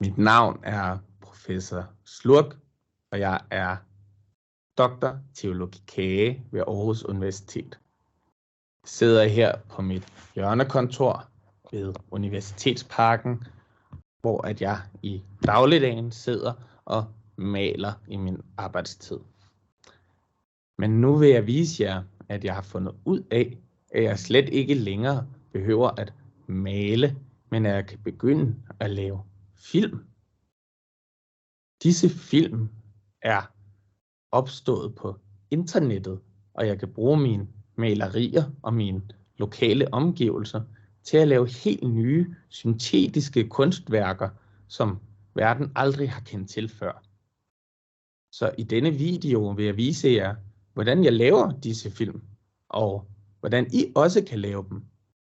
Mit navn er professor Slurk, og jeg er doktor teologikage ved Aarhus Universitet. Jeg sidder her på mit hjørnekontor ved Universitetsparken, hvor jeg i dagligdagen sidder og maler i min arbejdstid. Men nu vil jeg vise jer, at jeg har fundet ud af, at jeg slet ikke længere behøver at male, men at jeg kan begynde at lave film. Disse film er opstået på internettet, og jeg kan bruge mine malerier og mine lokale omgivelser til at lave helt nye syntetiske kunstværker, som verden aldrig har kendt til før. Så i denne video vil jeg vise jer, hvordan jeg laver disse film, og hvordan I også kan lave dem,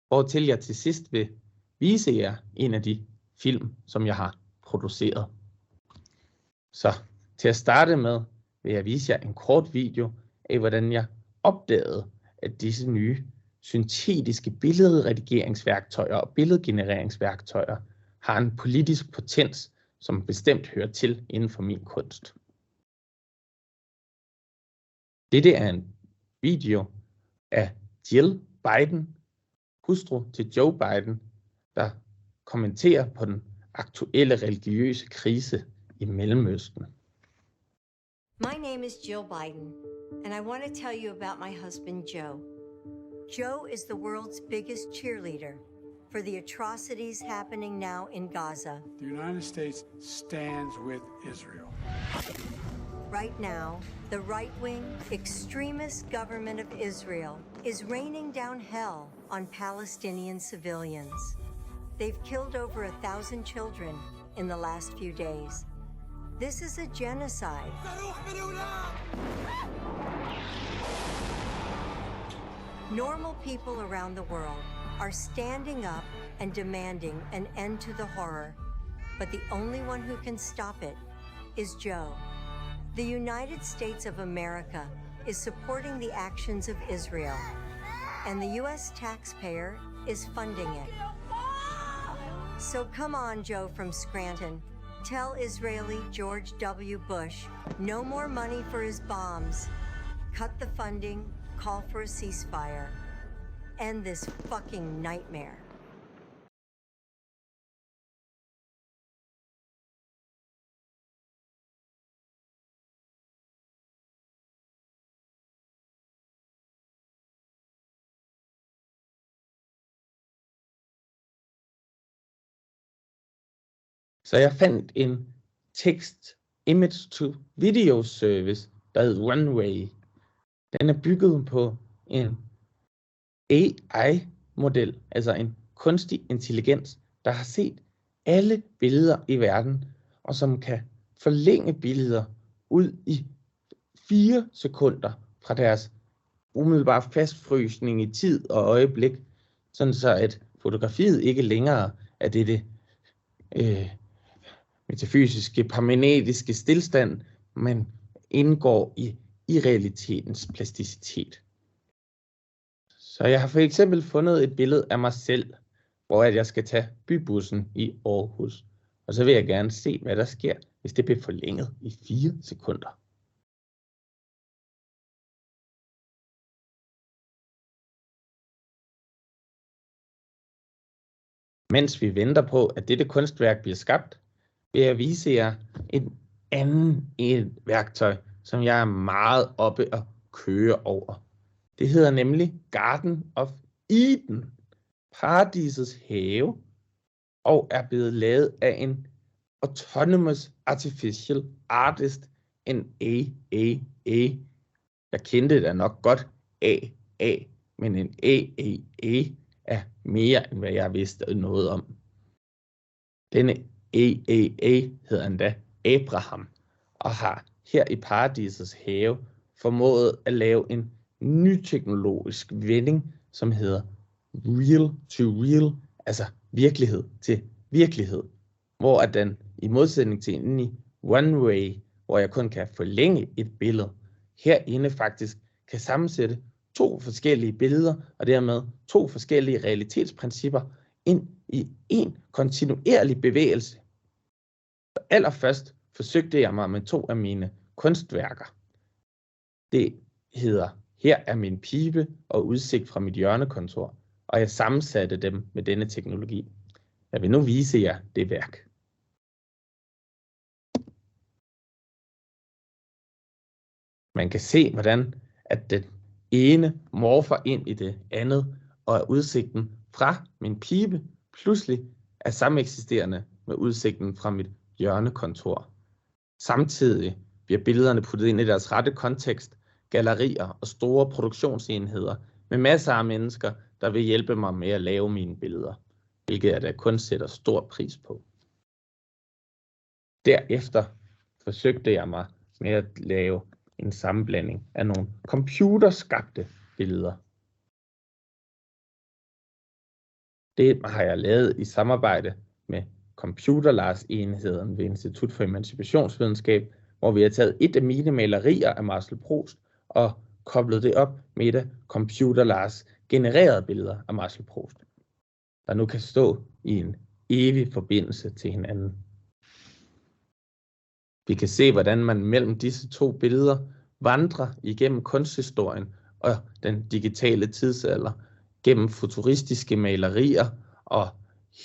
hvortil jeg til sidst vil vise jer en af de film, som jeg har produceret. Så til at starte med vil jeg vise jer en kort video af, hvordan jeg opdagede, at disse nye syntetiske billedredigeringsværktøjer og billedgenereringsværktøjer har en politisk potens, som bestemt hører til inden for min kunst. Dette er en video af Jill Biden, hustru til Joe Biden, der kommenterer på den aktuelle religiøse krise i Mellemøsten. My name is Jill Biden, and I want to tell you about my husband, Joe. Joe is the world's biggest cheerleader for the atrocities happening now in Gaza. The United States stands with Israel. Right now, the right-wing extremist government of Israel is raining down hell on Palestinian civilians. They've killed over 1,000 children in the last few days. This is a genocide. Normal people around the world are standing up and demanding an end to the horror, but the only one who can stop it is Joe. The United States of America is supporting the actions of Israel, and the U.S. taxpayer is funding it. So come on, Joe from Scranton. Tell Israeli George W. Bush no more money for his bombs. Cut the funding, call for a ceasefire. End this fucking nightmare. Så jeg fandt en text image to video service, der hed Runway. Den er bygget på en AI-model, altså en kunstig intelligens, der har set alle billeder i verden, og som kan forlænge billeder ud i 4 sekunder fra deres umiddelbare fastfrysning i tid og øjeblik, sådan så at fotografiet ikke længere er det metafysiske, parmenetiske stilstand, men indgår i realitetens plasticitet. Så jeg har for eksempel fundet et billede af mig selv, hvor jeg skal tage bybussen i Aarhus. Og så vil jeg gerne se, hvad der sker, hvis det bliver forlænget i 4 sekunder. Mens vi venter på, at dette kunstværk bliver skabt, vil jeg vise jer et værktøj, som jeg er meget oppe at køre over. Det hedder nemlig Garden of Eden, paradisets have, og er blevet lavet af en Autonomous Artificial Artist, en AAA. Jeg kendte da nok godt AA, men en AAA er mere, end hvad jeg vidste noget om. Denne AAA hedder endda Abraham, og har her i paradisets have formået at lave en ny teknologisk vending, som hedder real to real, altså virkelighed til virkelighed, hvor at den i modsætning til inde i Runway, hvor jeg kun kan forlænge et billede, herinde faktisk kan sammensætte 2 forskellige billeder, og dermed 2 forskellige realitetsprincipper ind i en kontinuerlig bevægelse. allerførst forsøgte jeg mig med 2 af mine kunstværker. Det hedder Her er min pibe og Udsigt fra mit hjørnekontor, og jeg sammensatte dem med denne teknologi. Jeg vil nu vise jer det værk. Man kan se, hvordan at den ene morfer ind i det andet, og at udsigten fra min pibe pludselig er sameksisterende med udsigten fra mit hjørnekontor. Samtidig bliver billederne puttet ind i deres rette kontekst, gallerier og store produktionsenheder med masser af mennesker, der vil hjælpe mig med at lave mine billeder, hvilket jeg da kun sætter stor pris på. Derefter forsøgte jeg mig med at lave en sammenblanding af nogle computerskabte billeder. Det har jeg lavet i samarbejde med Computerlars-enheden ved Institut for Emancipationsvidenskab, hvor vi har taget et af mine malerier af Marcel Proust og koblet det op med et af Computerlars genererede billeder af Marcel Proust, der nu kan stå i en evig forbindelse til hinanden. Vi kan se, hvordan man mellem disse 2 billeder vandrer igennem kunsthistorien og den digitale tidsalder, gennem futuristiske malerier og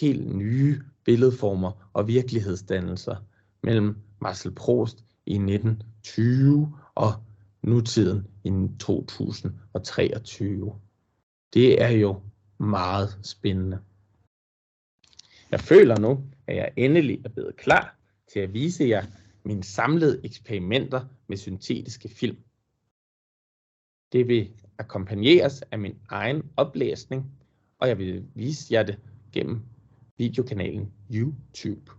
helt nye billedformer og virkelighedsdannelser mellem Marcel Proust i 1920 og nutiden i 2023. Det er jo meget spændende. Jeg føler nu, at jeg endelig er blevet klar til at vise jer mine samlede eksperimenter med syntetiske film. Det vil akkompagneres af min egen oplæsning, og jeg vil vise jer det gennem videokanalen YouTube.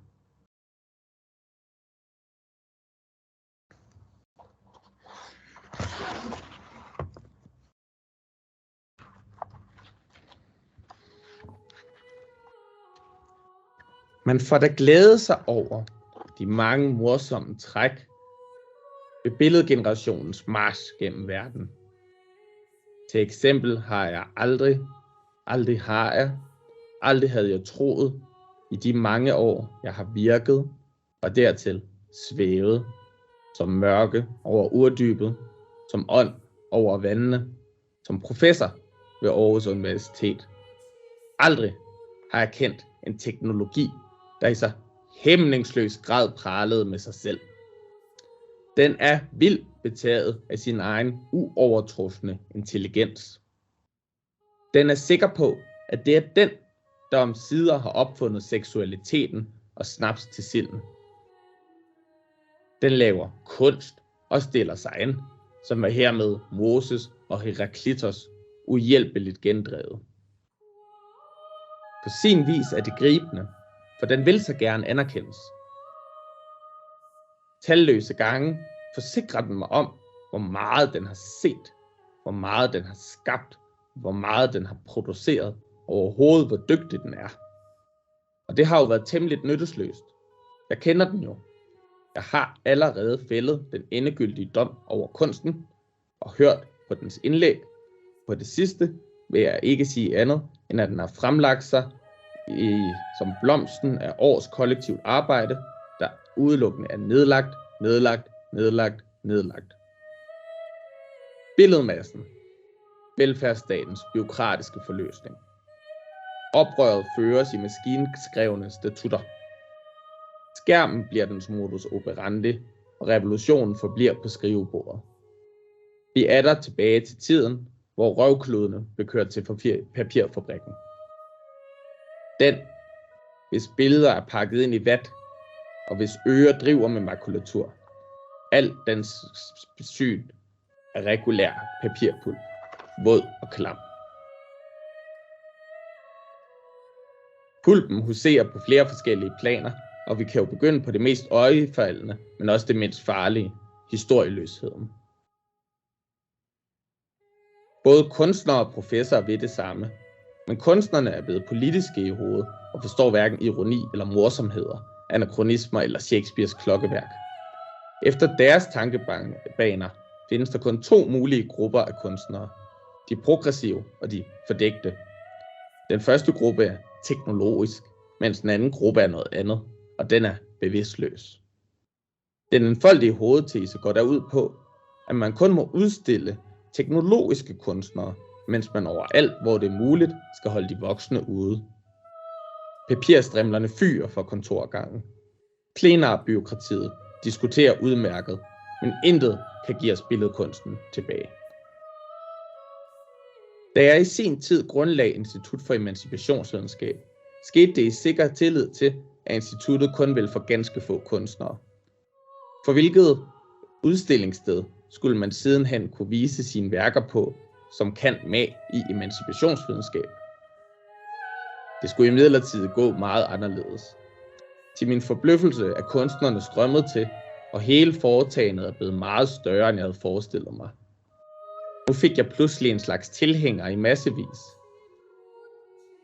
Man får da glæde sig over de mange morsomme træk ved billedgenerationens march gennem verden. Til eksempel har jeg aldrig havde jeg troet i de mange år, jeg har virket og dertil svævet som mørke over urdybet, som ånd over vandene, som professor ved Aarhus Universitet. Aldrig har jeg kendt en teknologi, der i så hæmningsløs grad pralede med sig selv. Den er vildt betaget af sin egen uovertrufne intelligens. Den er sikker på, at det er den, der omsider har opfundet seksualiteten og snaps til silden. Den laver kunst og stiller sig an, som er hermed Moses og Heraklitos uhjælpeligt gendrevet. På sin vis er det gribende, for den vil så gerne anerkendes. Talløse gange forsikrer den mig om, hvor meget den har set, hvor meget den har skabt, hvor meget den har produceret, og overhovedet hvor dygtig den er. Og det har jo været temmelig nyttesløst. Jeg kender den jo. Jeg har allerede fældet den endegyldige dom over kunsten, og hørt på dens indlæg. På det sidste vil jeg ikke sige andet, end at den har fremlagt sig som blomsten af års kollektivt arbejde, der udelukkende er nedlagt. Billedmassen. Velfærdsstatens bureaukratiske forløsning. Oprøret føres i maskinskrevne statutter. Skærmen bliver dens modus operandi, og revolutionen forbliver på skrivebordet. Vi er der tilbage til tiden, hvor røvkludene blev kørt til papirfabrikken. Den, hvis billeder er pakket ind i vat, og hvis ører driver med makulatur. Alt dens syn er regulær papirpulp, våd og klam. Pulpen huserer på flere forskellige planer, og vi kan jo begynde på det mest øjefaldende, men også det mindst farlige, historieløsheden. Både kunstnere og professorer ved det samme, men kunstnerne er blevet politiske i hovedet og forstår hverken ironi eller morsomheder, anakronismer eller Shakespeares klokkeværk. Efter deres tankebaner findes der kun 2 mulige grupper af kunstnere, de progressive og de fordækte. Den første gruppe er teknologisk, mens den anden gruppe er noget andet, og den er bevidstløs. Den enfoldige hovedtese går derud på, at man kun må udstille teknologiske kunstnere, mens man overalt, hvor det er muligt, skal holde de voksne ude. Papirstrimlerne fyrer for kontorgangen. Plenarbyråkratiet diskuterer udmærket, men intet kan give os billedkunsten tilbage. Da jeg i sin tid grundlagde Institut for Emancipationsvidenskab, skete det i sikker tillid til, at instituttet kun ville for ganske få kunstnere. For hvilket udstillingssted skulle man sidenhen kunne vise sine værker på, som kan med i emancipationsvidenskab? Det skulle imidlertid gå meget anderledes. Til min forbløffelse er kunstnerne strømmet til, og hele foretagendet er blevet meget større, end jeg havde forestillet mig. Nu fik jeg pludselig en slags tilhænger i massevis.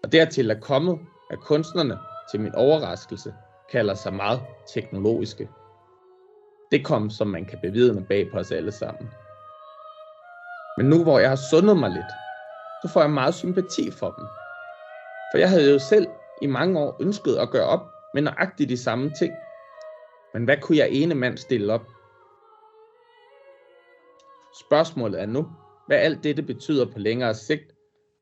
Og dertil er kommet, at kunstnerne, til min overraskelse, kalder sig meget teknologiske. Det kom, som man kan bevidne bag på os alle sammen. Men nu hvor jeg har sundet mig lidt, så får jeg meget sympati for dem. For jeg havde jo selv i mange år ønsket at gøre op med nøjagtigt de samme ting. Men hvad kunne jeg ene mand stille op? Spørgsmålet er nu, hvad alt dette betyder på længere sigt,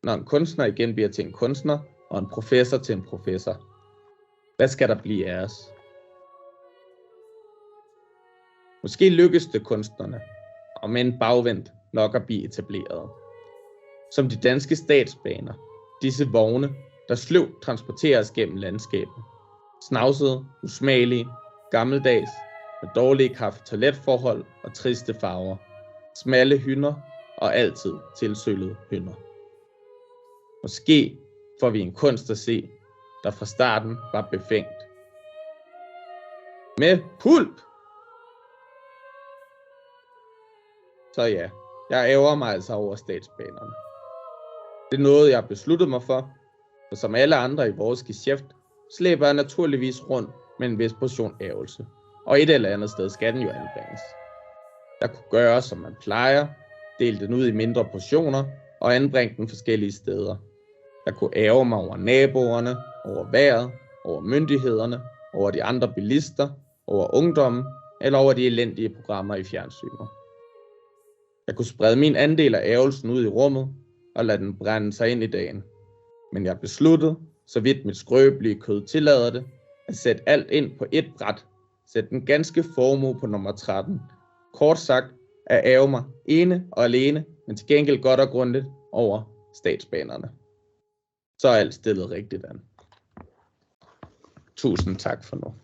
når en kunstner igen bliver til en kunstner, og en professor til en professor. Hvad skal der blive af os? Måske lykkes det kunstnerne, og med en bagvendt nok at blive etableret. Som de danske statsbaner, disse vogne, der sløvt transporteres gennem landskabet. Snavsede, usmagelige, gammeldags, med dårlige kaffe-toiletforhold og triste farver. Smalle hynder og altid tilsølede hynder. Måske får vi en kunst at se, der fra starten var befængt. Med pulp! Så ja, jeg ærger mig altså over statsbanerne. Det er noget, jeg har besluttet mig for, og som alle andre i vores geschæft, slæber jeg naturligvis rundt med en vis portion ærgelse. Og et eller andet sted skal den jo anbringes. Jeg kunne gøre, som man plejer, dele den ud i mindre portioner og anbringe den forskellige steder. Jeg kunne ærge mig over naboerne, over vejret, over myndighederne, over de andre bilister, over ungdommen eller over de elendige programmer i fjernsynet. Jeg kunne sprede min andel af ærgelsen ud i rummet og lade den brænde sig ind i dagen. Men jeg besluttede, så vidt mit skrøbelige kød tillader det, at sætte alt ind på et bræt, sætte den ganske formue på nummer 13. Kort sagt, at ærge mig ene og alene, men til gengæld godt og grundigt over statsbanerne. Så er alt stillet rigtigt an. Tusind tak for nu.